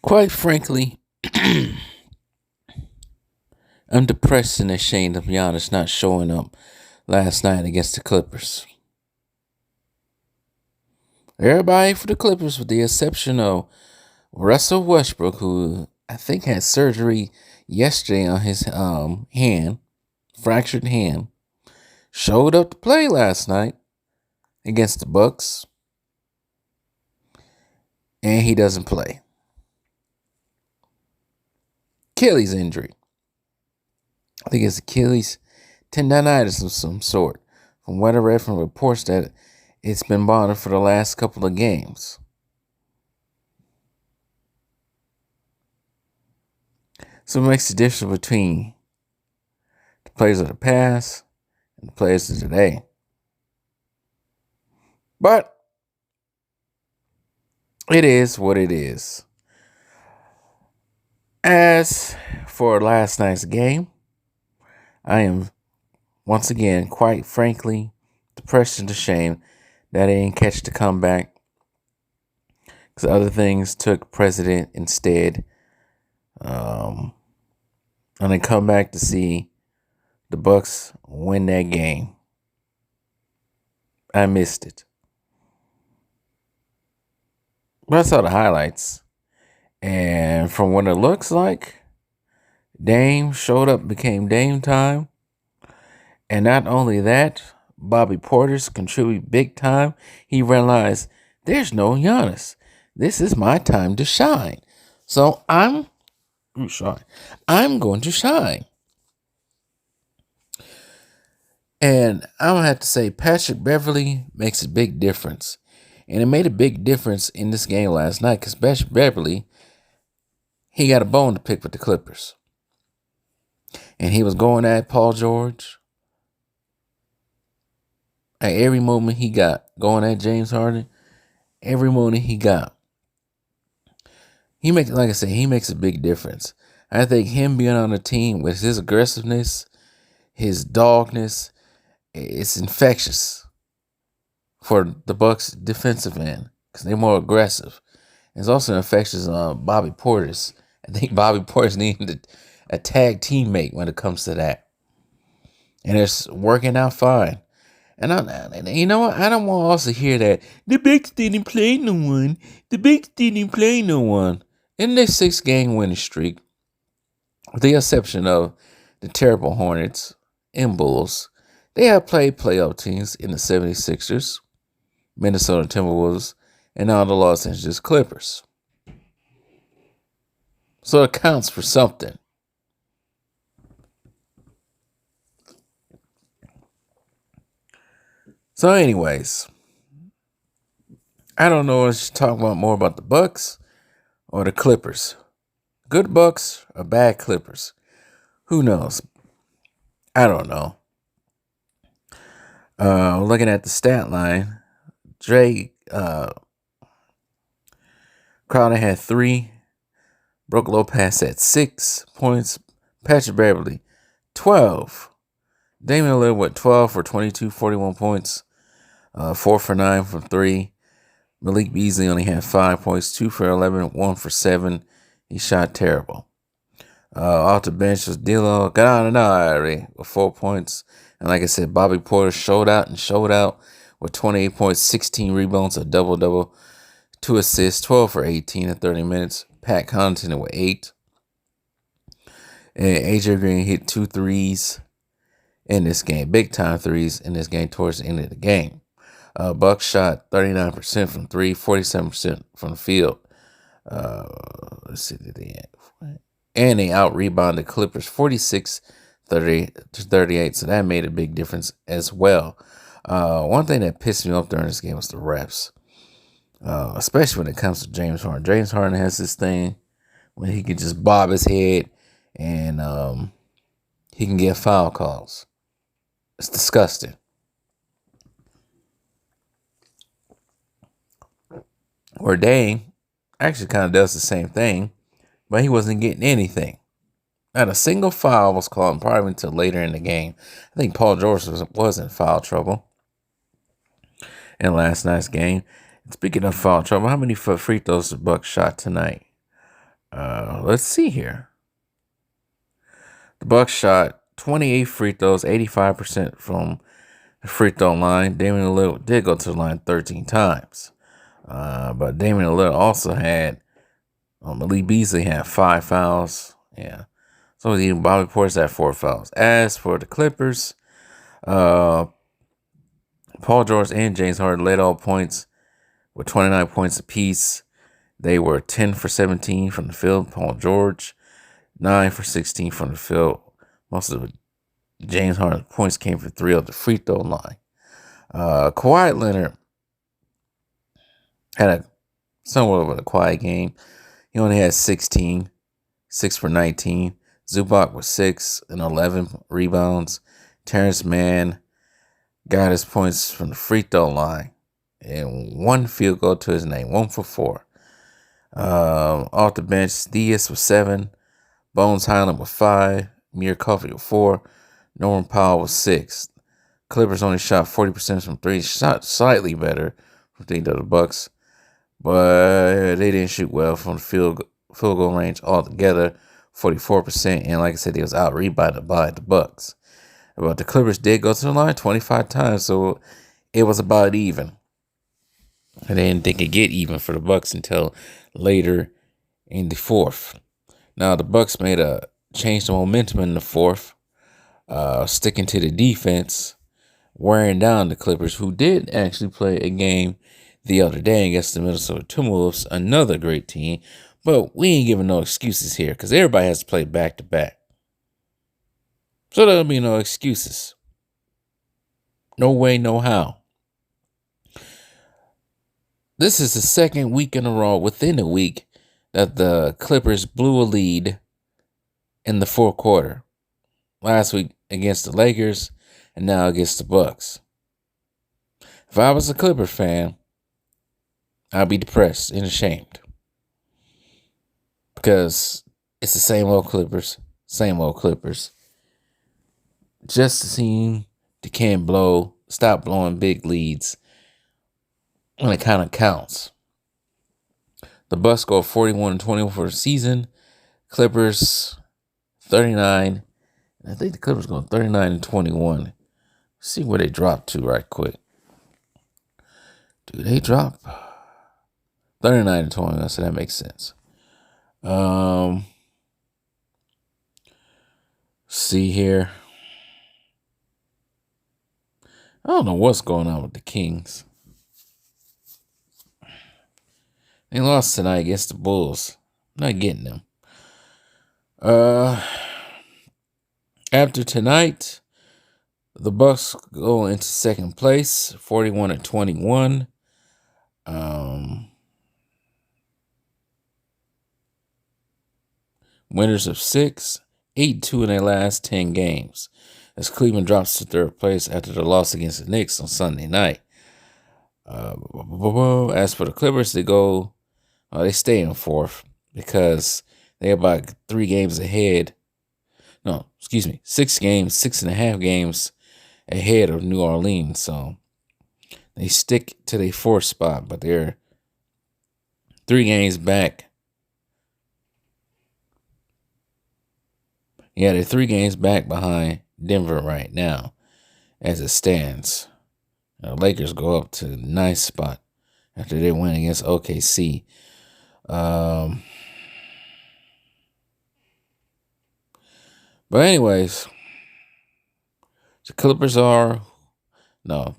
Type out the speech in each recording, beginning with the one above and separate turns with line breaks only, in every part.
Quite frankly, I'm depressed and ashamed of Giannis not showing up last night against the Clippers. Everybody for the Clippers, with the exception of Russell Westbrook, who I think had surgery yesterday on his hand, fractured hand, showed up to play last night against the Bucks, and he doesn't play. Achilles injury. I think it's Achilles tendonitis of some sort. From what I read from reports that it's been bothering for the last couple of games. So it makes the difference between the players of the past and the players of today. But it is what it is. As for last night's game, I am once again, quite frankly, depressed and ashamed that I didn't catch the comeback because other things took precedent instead. And I come back to see the Bucks win that game. I missed it. But I saw the highlights. And from what it looks like, Dame showed up, became Dame time. And not only that, Bobby Portis contributed big time. He realized there's no Giannis. This is my time to shine. So I'm going to shine. And I'm going to have to say Patrick Beverly makes a big difference. And it made a big difference in this game last night because Patrick Beverly, he got a bone to pick with the Clippers. And he was going at Paul George. At every moment he got, going at James Harden, every moment he got. Like I said, he makes a big difference. I think him being on the team with his aggressiveness, his dogness, it's infectious for the Bucks defensive end because they're more aggressive. It's also infectious on Bobby Portis. I think Bobby Portis needed a tag teammate when it comes to that. And it's working out fine. And you know what? I don't want to also hear that the Bucks didn't play no one. The Bucks didn't play no one. In their 6-game winning streak, with the exception of the terrible Hornets and Bulls, they have played playoff teams in the 76ers, Minnesota Timberwolves, and now the Los Angeles Clippers. So it counts for something. So anyways, I don't know if you talk about more about the Bucks or the Clippers. Good Bucks or bad Clippers. Who knows? I don't know. Looking at the stat line, Crowder had 3. Brook Lopez had 6 points. Patrick Beverly, 12. Damian Lillard with 12 for 22, 41 points. 4 for 9 from 3. Malik Beasley only had 5 points, 2 for 11, 1 for 7. He shot terrible. Off the bench was D'Lo Gallinari with 4 points. And like I said, Bobby Porter showed out with 28 points, 16 rebounds, a double-double, 2 assists, 12 for 18 in 30 minutes. Pat Connaughton with 8. And AJ Green hit 2 threes in this game, big-time threes in this game towards the end of the game. Bucks shot 39% from 3, 47% from the field. Let's see, and they out-rebounded Clippers 46-38, so that made a big difference as well. One thing that pissed me off during this game was the refs, especially when it comes to James Harden. James Harden has this thing when he can just bob his head and he can get foul calls. It's disgusting. Or Dame actually kind of does the same thing, but he wasn't getting anything. Not a single foul was called, probably until later in the game. I think Paul George was in foul trouble in last night's game. And speaking of foul trouble, how many free throws the Bucks shot tonight? Let's see here. The Bucks shot 28 free throws, 85% from the free throw line. Damian Lillard did go to the line 13 times. But Damian Lillard also had Malik Beasley had 5 fouls. Yeah. So even Bobby Portis had 4 fouls. As for the Clippers, Paul George and James Harden led all points with 29 points apiece. They were 10 for 17 from the field. Paul George, 9 for 16 from the field. Most of James Harden's points came from 3 of the free throw line. Kawhi Leonard had a somewhat of a quiet game. He only had 16, 6 for 19. Zubac was 6 and 11 rebounds. Terrence Mann got his points from the free throw line and 1 field goal to his name, 1 for 4. Off the bench, Diaz was 7, Bones Highland was 5, Mir Coffey was 4, Norman Powell was 6. Clippers only shot 40% from 3, shot slightly better from 3 than the Bucks, but they didn't shoot well from the field goal range altogether, 44%, and like I said, they was out rebounded by the Bucks. But the Clippers did go to the line 25 times, so it was about even. And they didn't think it'd get even for the Bucks until later in the fourth. Now the Bucks made a change the momentum in the fourth, sticking to the defense, wearing down the Clippers, who did actually play a game the other day against the Minnesota Timberwolves, another great team. But we ain't giving no excuses here because everybody has to play back to back. So there'll be no excuses. No way, no how. This is the second week in a row within a week that the Clippers blew a lead in the fourth quarter. Last week against the Lakers and now against the Bucks. If I was a Clipper fan, I'd be depressed and ashamed. Because it's the same old Clippers. Same old Clippers. Just seem to can't stop blowing big leads when it kind of counts. The Bucks scored 41-21 for the season. Clippers 39. I think the Clippers going 39-21. See where they dropped to right quick. Do they drop 39-20? So that makes sense. See here. I don't know what's going on with the Kings. They lost tonight against the Bulls. Not getting them. After tonight, the Bucks go into second place, 41-21. Winners of 6, 8-2 in their last 10 games. As Cleveland drops to third place after the loss against the Knicks on Sunday night. As for the Clippers, they stay in fourth because they're about 3 games ahead. No, excuse me, 6.5 games ahead of New Orleans. So they stick to their fourth spot, but they're 3 games back. Yeah, they're 3 games back behind Denver right now as it stands. The Lakers go up to the 9th spot after they win against OKC. But anyways, the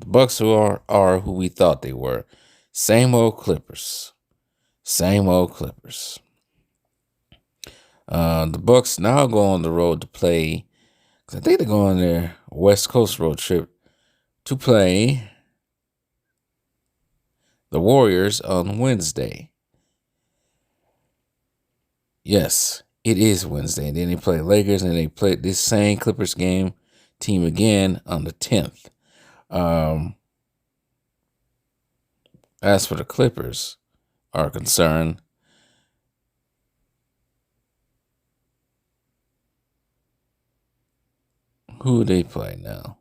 Bucks are who we thought they were. Same old Clippers. Same old Clippers. The Bucks now go on the road to play, because I think they're going on their West Coast road trip to play the Warriors on Wednesday. Yes, it is Wednesday. And then they play Lakers, and they play this same Clippers team again on the 10th. As for the Clippers are concerned, who do they play now?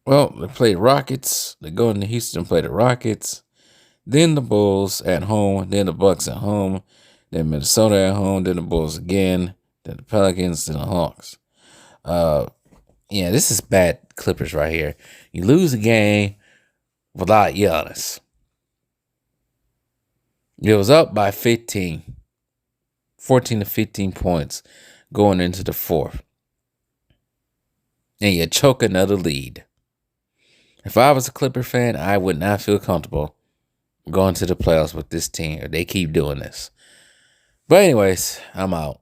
Well, they play Rockets. They go into Houston and play the Rockets. then the Bulls at home, then the Bucks at home, then Minnesota at home, then the Bulls again, then the Pelicans, then the Hawks. Yeah, this is bad Clippers right here. You lose a game without Giannis. It was up by 14 to 15 points going into the fourth. And you choke another lead. If I was a Clipper fan, I would not feel comfortable going to the playoffs with this team if they keep doing this. But anyways, I'm out.